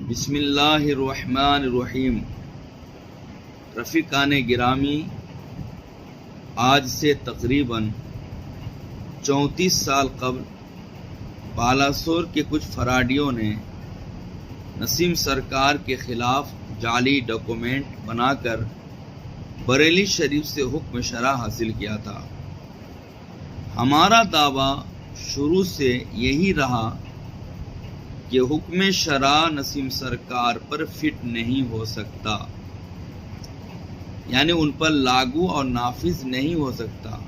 बिस्मिल्लाहिर्रहमानिर्रहीम। रफ़ीक़ान गिरामी, आज से तकरीबन 34 साल कबल बालासोर के कुछ फराडियों ने नसीम सरकार के ख़िलाफ़ जाली डॉक्यूमेंट बनाकर बरेली शरीफ से हुक्म शरा हासिल किया था। हमारा दावा शुरू से यही रहा कि हुक्म शरा नसीम सरकार पर फिट नहीं हो सकता, यानी उन पर लागू और नाफिज नहीं हो सकता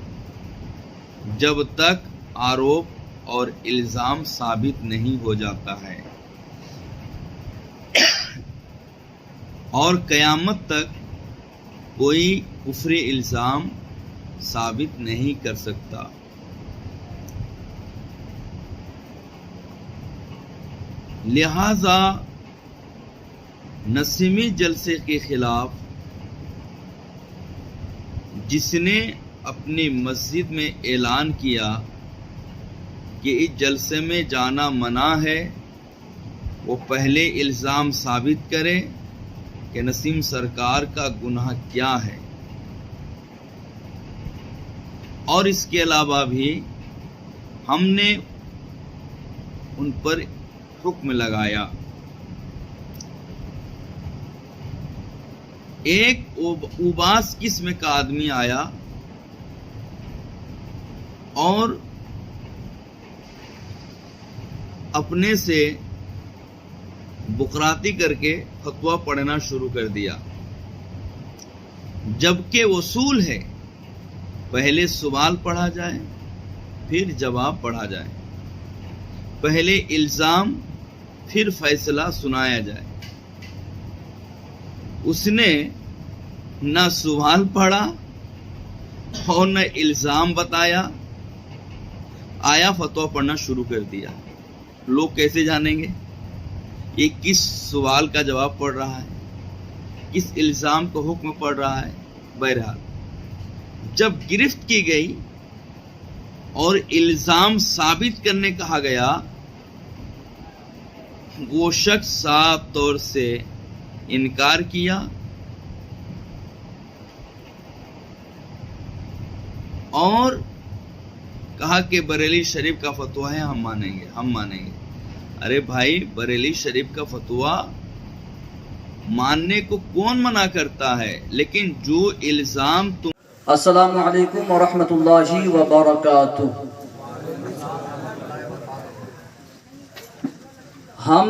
जब तक आरोप और इल्ज़ाम साबित नहीं हो जाता है, और क़यामत तक कोई कुफ्री इल्ज़ाम साबित नहीं कर सकता। लिहाजा नसीमी जलसे के खिलाफ जिसने अपनी मस्जिद में ऐलान किया कि इस जलसे में जाना मना है, वो पहले इल्ज़ाम साबित करे कि नसीम सरकार का गुनाह क्या है, और इसके अलावा भी हमने उन पर हुक्म लगाया। एक उबास किस्म का आदमी आया और अपने से बुकराती करके फतवा पढ़ना शुरू कर दिया, जबकि वसूल है पहले सवाल पढ़ा जाए फिर जवाब पढ़ा जाए, पहले इल्ज़ाम फिर फैसला सुनाया जाए। उसने न सवाल पढ़ा और न इल्ज़ाम बताया, आया फतवा पढ़ना शुरू कर दिया। लोग कैसे जानेंगे ये किस सवाल का जवाब पढ़ रहा है, किस इल्ज़ाम को हुक्म पढ़ रहा है। बहरहाल जब गिरफ्त की गई और इल्ज़ाम साबित करने कहा गया, वो शख्स साफ तौर से इनकार किया और कहा कि बरेली शरीफ का फतवा है, हम मानेंगे। अरे भाई, बरेली शरीफ का फतवा मानने को कौन मना करता है, लेकिन जो इल्ज़ाम तुम। अस्सलामु अलैकुम व रहमतुल्लाहि व बरकातुहू। हम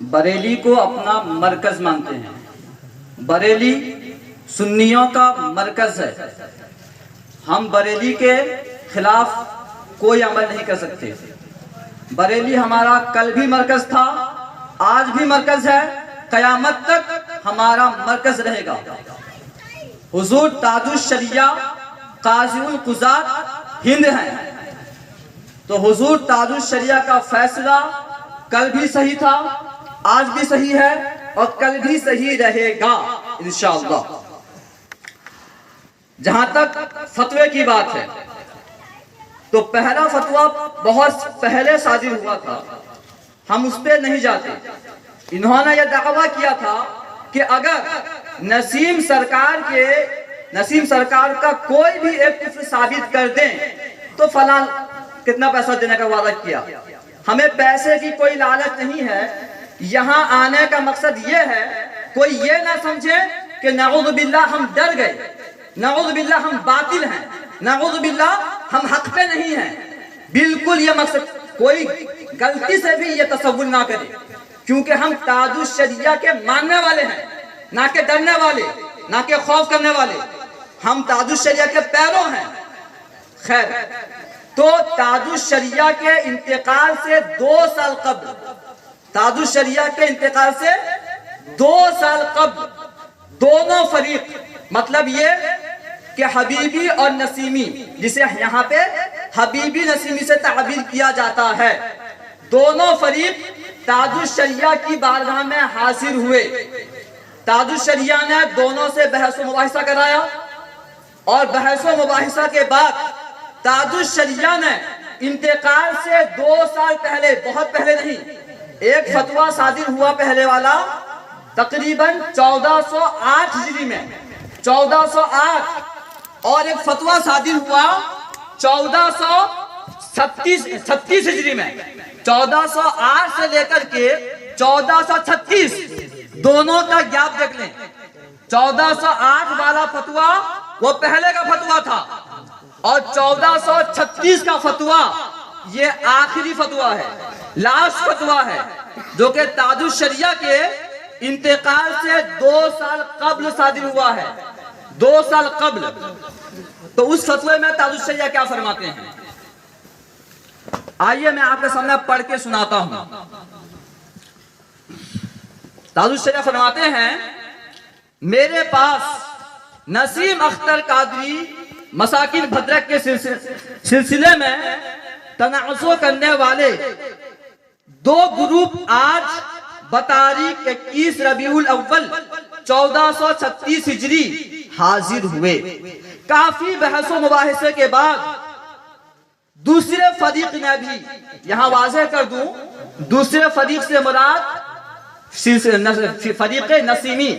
बरेली को अपना मरकज मानते हैं। बरेली सुन्नियों का मरकज है। हम बरेली के खिलाफ कोई अमल नहीं कर सकते। बरेली हमारा कल भी मरकज था, आज भी मरकज है, क़यामत तक हमारा मरकज रहेगा। हुजूर ताजुश शरिया काज़िउल क़ुज़ात हिंद हैं, तो हुजूर ताजुश शरिया का फैसला कल भी सही था, आज भी सही है और कल भी सही रहेगा इंशाअल्लाह। जहां तक फतवे की बात है, तो पहला फतवा बहुत पहले सादिर हुआ था, हम उस पर नहीं जाते। इन्होंने यह दावा किया था कि अगर नसीम सरकार का कोई भी एक कुफ्र साबित कर दें तो फलां कितना पैसा देने का वादा किया। हमें पैसे की कोई लालच नहीं है, यहाँ आने का मकसद ये है कोई ये ना समझे कि नऊज़ बिल्लाह हम डर गए, नऊज़ बिल्लाह हम बातिल हैं, नऊज़ बिल्लाह हम हक पे नहीं हैं। बिल्कुल ये मकसद, कोई गलती से भी ये तसव्वुर ना करे, क्योंकि हम ताजुश शरिया के मानने वाले हैं, ना के डरने वाले, ना के खौफ करने वाले। हम ताजुश शरिया के पैरों हैं। खैर, तो ताजुश शरिया के इंतकाल से 2 साल कब्ल, ताजुश शरिया के इंतकाल से 2 साल कब्ल दोनों फरीक, मतलब ये कि हबीबी और नसीमी, जिसे यहाँ पे हबीबी नसीमी से ताबीर किया जाता है, दोनों फरीक ताजुश शरिया की बारगाह में हाजिर हुए। ताजुश शरिया ने दोनों से बहस व मुबाहिसा कराया, और बहस व मुबाहिसा के बाद ताजुश शरिया ने इंतकाल से 2 साल पहले, बहुत पहले नहीं, एक फतवा सादिर हुआ पहले वाला तकरीबन 1408 हिजरी में, 1408, और एक फतवा सादिर हुआ 1436 हिजरी में। 1408 से लेकर के 1436 दोनों का गैप देख लें। 1408 वाला फतवा वो पहले का फतवा था, और 1436 का फतवा ये आखिरी फतवा है, लास्ट फतवा है, जो कि ताजुल शरिया के इंतकाल से 2 साल कब्ल सादिर हुआ है, 2 साल कब्ल। तो उस फतवे में ताजुल शरिया क्या फरमाते हैं, आइए मैं आपके सामने पढ़ के सुनाता हूं। ताजुल शरिया फरमाते हैं, मेरे पास नसीम अख्तर कादरी मसाकिन भद्रक के सिलसिले में तनाज़ुर करने वाले 2 ग्रुप आज बतारीख 21 रबीउल अव्वल 1436 हिजरी हाजिर हुए। काफी बहसो मुबाहिसे के बाद दूसरे फरीक ने भी, यहां वाज़ेह कर दूं, दूसरे फरीक से मुराद फरीक नसीमी,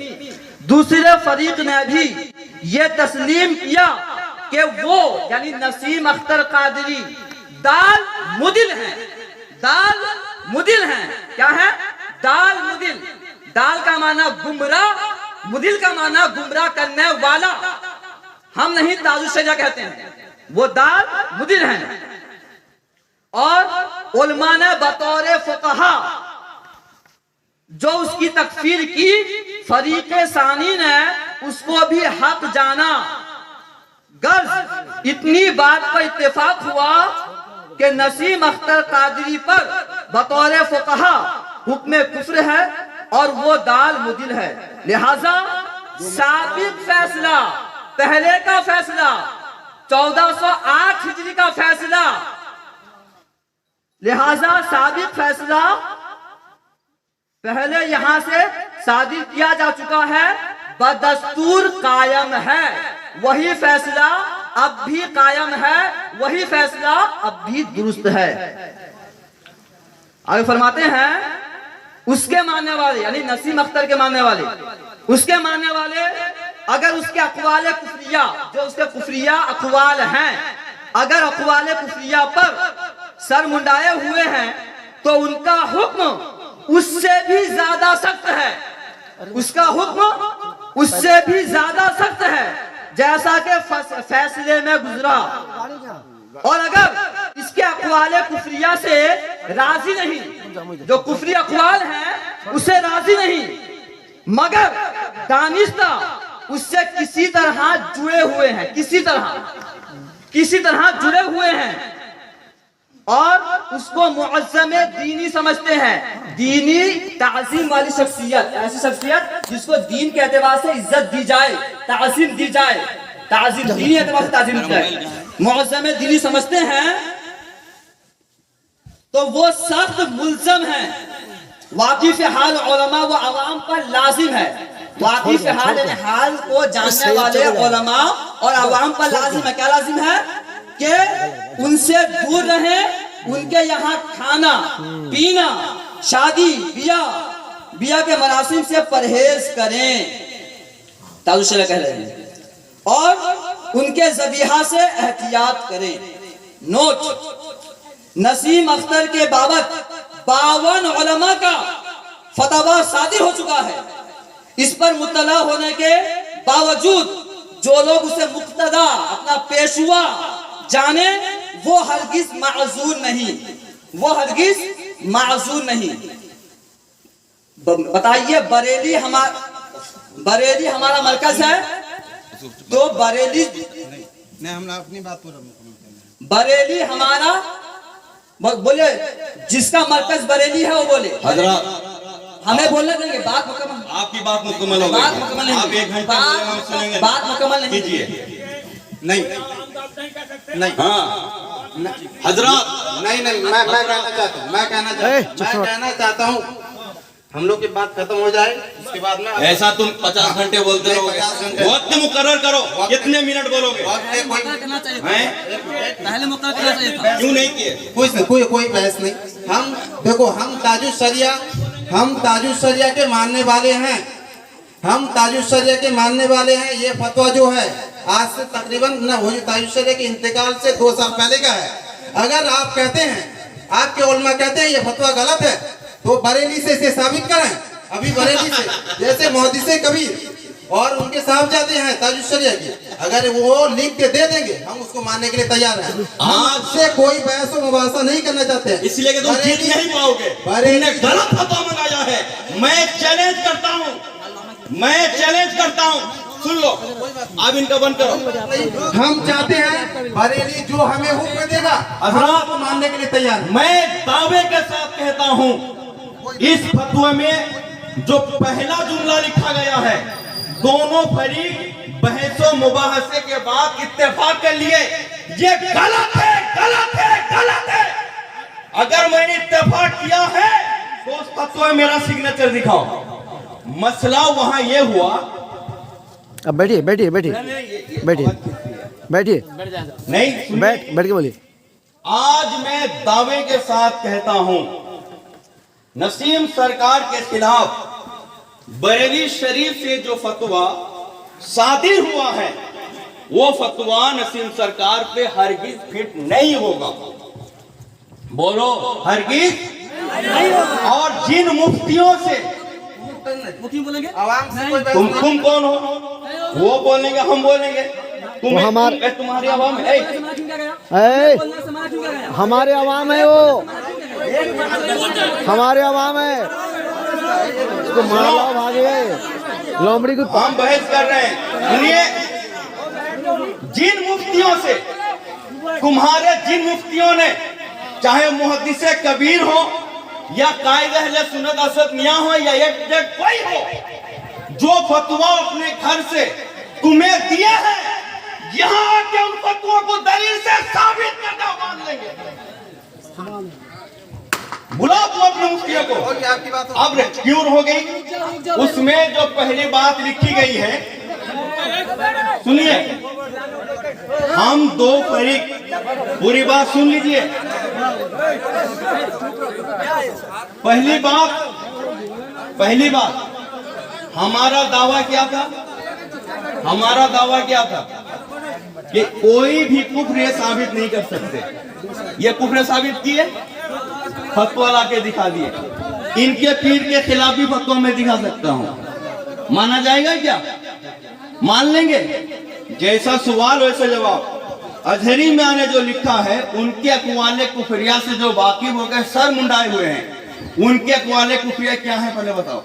दूसरे फरीक ने भी ये तस्लीम किया कि वो यानी नसीम अख्तर कादरी दाल मुदिल हैं, दाल मुदिल हैं। क्या है? दाल मुदिल। दाल का माना गुमराह, मुदिल का माना गुमराह करने वाला। हम नहीं, ताजुल शरिया कहते हैं, वो दाल मुदिल हैं। और उलमा ने बतौर फुक़हा जो उसकी तकफीर की, फरीक सानी ने उसको भी हक जाना। गर्ज इतनी बात पर इत्तेफाक हुआ कि नसीम अख्तर कादरी पर बतौर फुक़हा हुक्म कुफ्र है और वो दाल मुदिल है। लिहाजा साबिक फैसला, पहले का फैसला 1408 हिजरी का फैसला, लिहाजा साबिक फैसला पहले यहां से सादिर किया जा चुका है, बदस्तूर कायम है। वही फैसला अब भी कायम है, वही फैसला अब भी दुरुस्त है। आगे फरमाते हैं, उसके मानने वाले यानी नसीम अख्तर के मानने वाले, उसके मानने वाले अगर उसके अक़वाल कुफरिया, जो उसके कुफरिया अक़वाल हैं, अगर अक़वाल कुफरिया पर सर मुंडाए हुए हैं तो उनका हुक्म उससे भी ज्यादा सख्त है, उसका हुक्म उससे भी ज्यादा सख्त है, जैसा कि फैसले में गुजरा। और अगर इसके अक़वाल कुफरिया से राजी नहीं, जो कुफरी अक़वाल हैं उससे राजी नहीं, मगर दानिस्ता उससे किसी तरह जुड़े हुए हैं, किसी तरह जुड़े हुए हैं, और उसको मुअज़्ज़म दीनी समझते हैं। दीनी ताज़ीम वाली शख्सियत, ऐसी शख्सियत जिसको दीन के एतबार से इज्जत दी जाए, ताज़ीम दी जाए, ताज़ीम दीनी एतबार से ताज़ीम दी जाए, मुअज़्ज़म दीनी समझते हैं, तो वो सख्त मुल्ज़म है। वाकिफ़ हाल उलमा व अवाम पर लाजिम है। वाकिफ़ हाल यानी हाल को जानने वाले उलमा और अवाम पर लाजिम है। क्या लाजिम है? कि उनसे दूर रहें, उनके यहाँ खाना पीना, शादी बिया के मरासिम से परहेज करें, ताजुल शरिया कह रहे हैं, और उनके ज़बीहा से एहतियात करें। नोट, नसीम अख्तर के बाबत 52 उलमा का फतवा सादिर हो चुका है। इस पर मुत्तला होने के बावजूद जो लोग उसे मुक्तदा, अपना पेशवा जाने, वो हरगिज माज़ूर नहीं, वो हरगिज माज़ूर नहीं। बताइए, बरेली हमारा मरकज है, तो बरेली नहीं, हम अपनी बात पूरा बरेली हमारा, बोले जिसका मरकज बरेली है वो बोले। हजरत हमें बोलने देंगे, बात मुकम्मल, आपकी बात मुकम्मल हो गई, बात मुकम्मल नहीं, आप 1 घंटा सुनेंगे, बात मुकम्मल नहीं कीजिए। नहीं, हाँ हजरत, नहीं, मैं कहना चाहता हूँ, मैं कहना चाहता हूँ हम लोग की बात खत्म हो जाए उसके बाद में ऐसा तुम 50 घंटे बोलते नहीं, रहोगे। 50 घंटे। वक्त मुकर्रर करो, कितने मिनट बोलोगे? करना चाहिए था। हैं? पहले मुकर्रर करना चाहिए था। क्यों नहीं किए? कोई बहस नहीं। हम देखो, हम ताजुश शरिया के मानने वाले हैं। हम ताजुश शरिया के मानने वाले हैं। ये फतवा जो है आज से तकरीबन न हो, ताजुश शरिया के इंतकाल से 2 साल पहले का है। अगर आप कहते हैं, आपके उलमा कहते हैं ये फतवा गलत है, तो बरेली से इसे साबित करें। अभी बरेली से जैसे मुहद्दिसे कबीर और उनके साहबजादे हैं ताजुश शरिया की, अगर वो लिख के दे देंगे हम उसको मानने के लिए तैयार हैं। आज से कोई बहस व मुबाहसा नहीं करना चाहते हैं, इसलिए कि तुम जीत नहीं पाओगे। तुमने गलत फतवा मंगाया है। मैं चैलेंज करता हूँ, सुन लो। अब इनका बंद करो। हम चाहते हैं बरेली जो हमें हुक्म देगा हजरात को मानने के लिए तैयार हैं। मैं दावे के साथ कहता हूँ, इस फतवे में जो पहला जुमला लिखा गया है, दोनों फरीक बहसो मुबाहसे के बाद इत्तेफाक कर लिए ये गलत है। अगर मैंने इत्तेफाक किया है तो उस फतवे में मेरा सिग्नेचर दिखाओ। मसला वहां ये हुआ। अब बैठिए बैठ के बोलिए। आज मैं दावे के साथ कहता हूं, नसीम सरकार के खिलाफ बरेली शरीफ से जो फतवा सादिर हुआ है, वो फतवा नसीम सरकार पे हरगिज फिट नहीं होगा। बोलो, हरगिज नहीं होगा। और जिन मुफ्तियों से बोलेंगे आवाम से कोई बहस तुम कौन हो? वो बोलेंगे, हम बोलेंगे। तुम्हारी आवाम है। हमारे आवाम है, वो हमारे आवाम है। उसको मार लो, भागे लोमड़ी को। हम बहस कर रहे हैं। सुनिए, जिन मुफ्तियों ने चाहे मुहद्दिसे कबीर हो या कायद अहले सुन्नत असद मियां हो या एक कोई हो, जो फतवा अपने घर से तुम्हें दिया है, यहाँ आके उन फतवों को दलील से साबित करना मान लेंगे। बुलाओ तुम अपने मुफ्तियों को। आपकी बात हो। अब क्यों हो गई? उसमें जो पहली बात लिखी गई है, सुनिए, हम दो फरीक, पूरी बात सुन लीजिए। पहली बात हमारा दावा क्या था कि कोई भी कुफ्र ये साबित नहीं कर सकते। ये कुफ्र साबित किए, फतवा ला के दिखा दिए। इनके पीर के खिलाफ भी फतवा में दिखा सकता हूं, माना जाएगा क्या? मान लेंगे? जैसा सवाल वैसा जवाब। अजहरी में आने जो लिखा है, उनके अक़वाले कुफरिया से जो वाकिफ हो गए, सर मुंडाए हुए हैं, उनके अक़वाले कुफरिया क्या है पहले बताओ।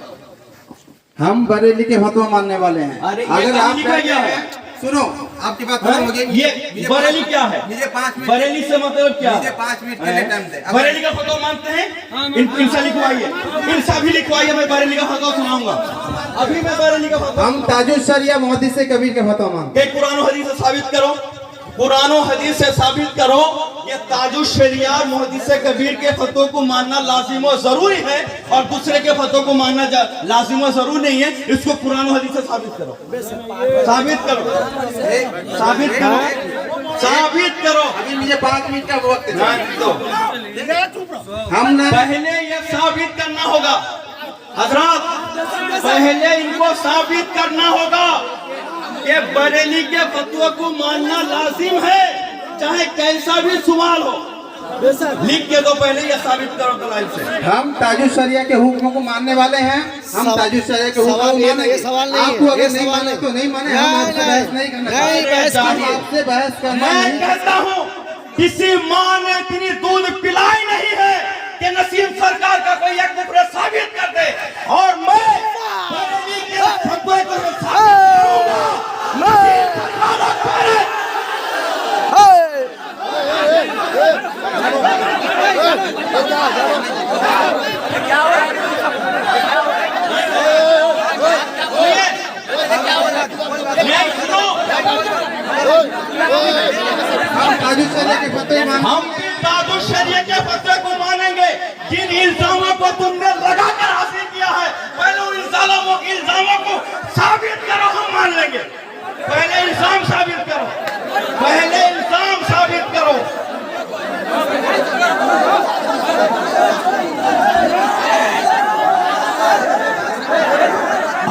हम बरेली के फतवा मानने वाले हैं। अरे अगर आप लिखा गया है, सुनो, आपकी बात खत्म हो गई। ये बरेली क्या है? मुझे 5 मिनट, बरेली से मतलब क्या? मुझे 5 मिनट के लिए टाइम दे। बरेली का फतवा मानते हैं? इनसे लिखवाइए, इनसे भी लिखवाइए। मैं बरेली का फतवा सुनाऊंगा अभी। मैं बरेली का फतवा, हम ताजुश शरिया मुहद्दिसे कबीर के फतवा मानते हैं। कुरान और हदीस से साबित करो, कुरान और हदीस से साबित करो। ये ताजुश शरिया मुहद्दिसे कबीर के फतवे को मानना लाजिम और जरूरी है, और दूसरे के फतवे को मानना लाजिम और जरूरी नहीं है। इसको कुरान और हदीस से साबित करो। अभी मुझे 5 मिनट का वक्त दो। हमने पहले ये साबित करना होगा हजरात, पहले इनको साबित करना होगा कि बरेली के फतवे को मानना लाजिम है, चाहे कैसा भी सवाल हो। लिख के दो, पहले ये साबित करो दलाइल से। हम ताजुश शरिया के हुक्मों को मानने वाले हैं। हम ताजुश शरिया के हुक्मों को मानेंगे। सवाल नहीं है, आपको अगर ये नहीं सवाल माने नहीं। तो नहीं माने। हम आपसे बहस नहीं करना नहीं, बहस चाहते। हम कीजिए। आपसे बहस करना मैं नहीं। कहता हूँ, किसी माँ ने इतनी दूध पिलाई नहीं है कि नसीम सरकार का कोई एक कुफ्र साबित कर दे, और मैं बरेली के फतवे को साबित करूंगा। नसीम सरकार करे। हम ताजुश शरिया के फतवे मानते हैं। हम भी ताजुश शरिया के फतवे को मानेंगे। जिन इल्जामों को तुमने लगाकर हासिल किया है,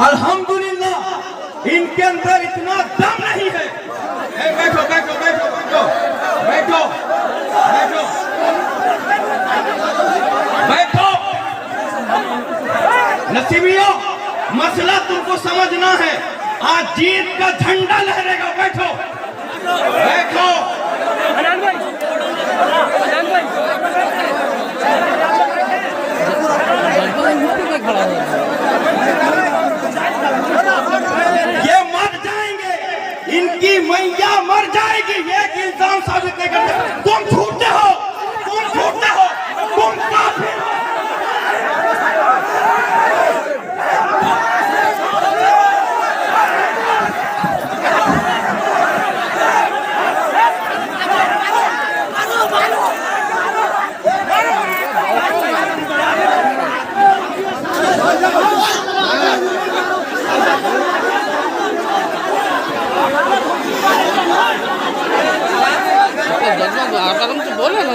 अल्हम्दुलिल्लाह इनके अंदर इतना दम नहीं है। बैठो बैठो बैठो बैठो बैठो बैठो बैठो। नसीबियों, मसला तुमको समझना है, आज जीत का झंडा लहरेगा। बैठो बैठो। ये मर जाएंगे, इनकी मैया मर जाएगी, ये एक इल्जाम साबित नहीं करते। तुम झूठे हो, तुम झूठे हो, तुम काफिर हो। बोले ना